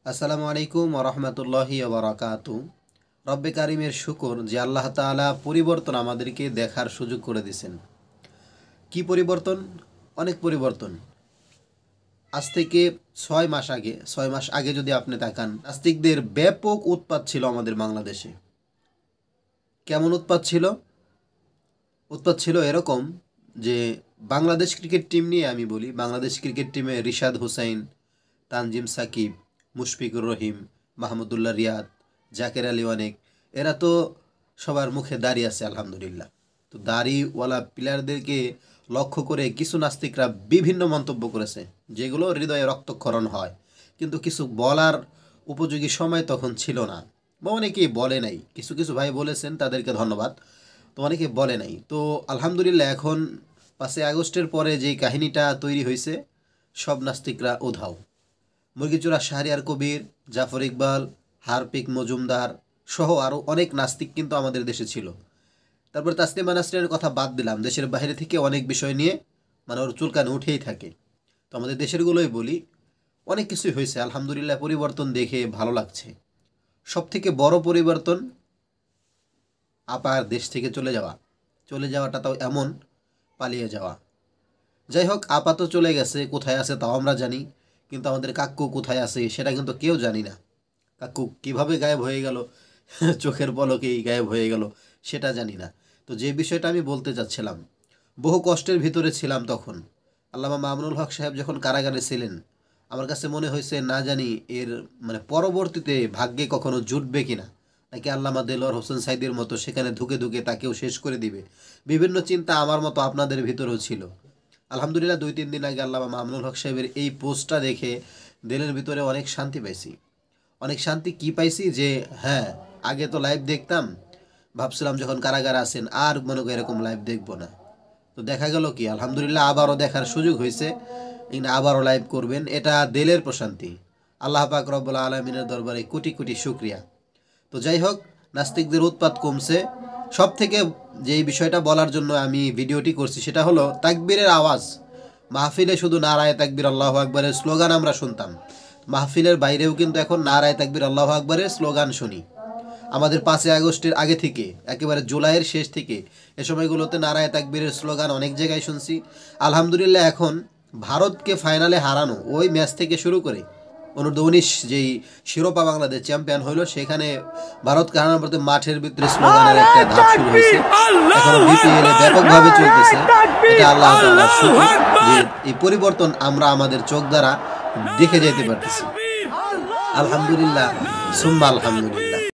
আসসালামু আলাইকুম ওয়া রাহমাতুল্লাহি ওয়া বারাকাতু। রব্বে কারিমের শুকর যে আল্লাহ তাআলা পরিবর্তন আমাদেরকে দেখার সুযোগ করে দিয়েছেন। কি পরিবর্তন? অনেক পরিবর্তন। আজ থেকে 6 মাস আগে যদি আপনি তাকান, নাস্তিকদের ব্যাপক উৎপাত ছিল আমাদের বাংলাদেশে। কেমন উৎপাত ছিল? উৎপাত ছিল এরকম যে বাংলাদেশ ক্রিকেট টিম নিয়ে আমি বলি, বাংলাদেশ ক্রিকেট টিমে রিশাদ হোসাইন, তানজিম সাকিব, মুশফিকুর রহিম, মাহমুদুল্লাহ রিয়াদ, জাকের আলী অনেক, এরা তো সবার মুখে দাড়ি আছে আলহামদুলিল্লাহ। তো দাড়িওয়ালা প্লেয়ারদেরকে লক্ষ্য করে কিছু নাস্তিকরা বিভিন্ন মন্তব্য করেছে, যেগুলো হৃদয়ে রক্তক্ষরণ হয়, কিন্তু কিছু বলার উপযোগী সময় তখন ছিল না, বা অনেকেই বলে নাই। কিছু কিছু ভাই বলেছেন, তাদেরকে ধন্যবাদ। তো অনেকে বলে নাই। তো আলহামদুলিল্লাহ এখন 5ই আগস্টের পরে যেই কাহিনীটা তৈরি হয়েছে, সব নাস্তিকরা উধাও। মুরগিচোরা শাহরিয়ার কবির, জাফর ইকবাল, হারপিক মজুমদার সহ আরও অনেক নাস্তিক কিন্তু আমাদের দেশে ছিল। তারপর তাসলিমা নাসরিনের কথা বাদ দিলাম, দেশের বাইরে থেকে অনেক বিষয় নিয়ে ওর চুলকানি উঠেই থাকে। তো আমাদের দেশেরগুলোই বলি, অনেক কিছুই হয়েছে আলহামদুলিল্লাহ। পরিবর্তন দেখে ভালো লাগছে। সব থেকে বড় পরিবর্তন আপার দেশ থেকে চলে যাওয়াটা তাও এমন, পালিয়ে যাওয়া। যাই হোক, আপা তো চলে গেছে, কোথায় আছে তাও আমরা জানি, কিন্তু আমাদের কাক্কু কোথায় আছে সেটা কিন্তু কেউ জানি না। কাক্কু কিভাবে গায়েব হয়ে গেল, চোখের পলকেই গায়েব হয়ে গেল, সেটা জানি না। তো যে বিষয়টা আমি বলতে চাচ্ছিলাম, বহু কষ্টের ভিতরে ছিলাম তখন। আল্লামা মামুনুল হক সাহেব যখন কারাগারে ছিলেন, আমার কাছে মনে হয়েছে না জানি এর পরবর্তীতে ভাগ্যে কখনো জুটবে কিনা, নাকি আল্লামা দেলোয়ার হোসেন সাইদির মতো সেখানে ধুকে ধুকে তাকেও শেষ করে দিবে। বিভিন্ন চিন্তা আমার মতো আপনাদের ভিতরেও ছিল। আলহামদুলিল্লাহ 2-3 দিন আগে আল্লামা মামুনুল হক সাহেবের এই পোস্টটা দেখে দিলের ভিতরে অনেক শান্তি পাইছি। অনেক শান্তি কি পাইছি যে হ্যাঁ, আগে তো লাইভ দেখতাম, ভাবছিলাম যখন কারাগারে আছেন আর মনে করি এরকম লাইভ দেখবো না। তো দেখা গেল কি, আলহামদুলিল্লাহ আবারও দেখার সুযোগ হয়েছে। আবারও লাইভ করবেন, এটা দিলের প্রশান্তি। আল্লাহ পাক রব্বুল আলামিনের দরবারে কোটি কোটি শুকরিয়া। তো যাই হোক, নাস্তিকদের উৎপাত কমছে। সব থেকে যেই বিষয়টা বলার জন্য আমি ভিডিওটি করছি সেটা হলো তাকবীরের আওয়াজ। মাহফিলে শুধু নারায়ে তাকবীর আল্লাহু আকবরের স্লোগান আমরা শুনতাম, মাহফিলের বাইরেও কিন্তু এখন নারায়ে তাকবীর আল্লাহু আকবরের স্লোগান শুনি। আমাদের 5ই আগস্টের আগে থেকে একেবারে জুলাইয়ের শেষ থেকে এ সময়গুলোতে নারায়ে তাকবীরের স্লোগান অনেক জায়গায় শুনছি। আলহামদুলিল্লাহ এখন ভারতকে ফাইনালে হারানো ওই ম্যাচ থেকে শুরু করে অনূর্ধ্ব-19 যেই শিরোপা বাংলাদেশ চ্যাম্পিয়ন হইলো, সেখানে ভারতকে হারানোর পর মাঠের ভিতরে স্লোগানের একটা ধাপ শুরু হয়েছে। এখন বিপিএল এ ব্যাপকভাবে চলতেছে। এটা আল্লাহ তাআলার শুকর যে এই পরিবর্তন আমরা আমাদের চোখ দ্বারা দেখে যেতে পারতেছি। আলহামদুলিল্লাহ সুম্মা আলহামদুলিল্লাহ।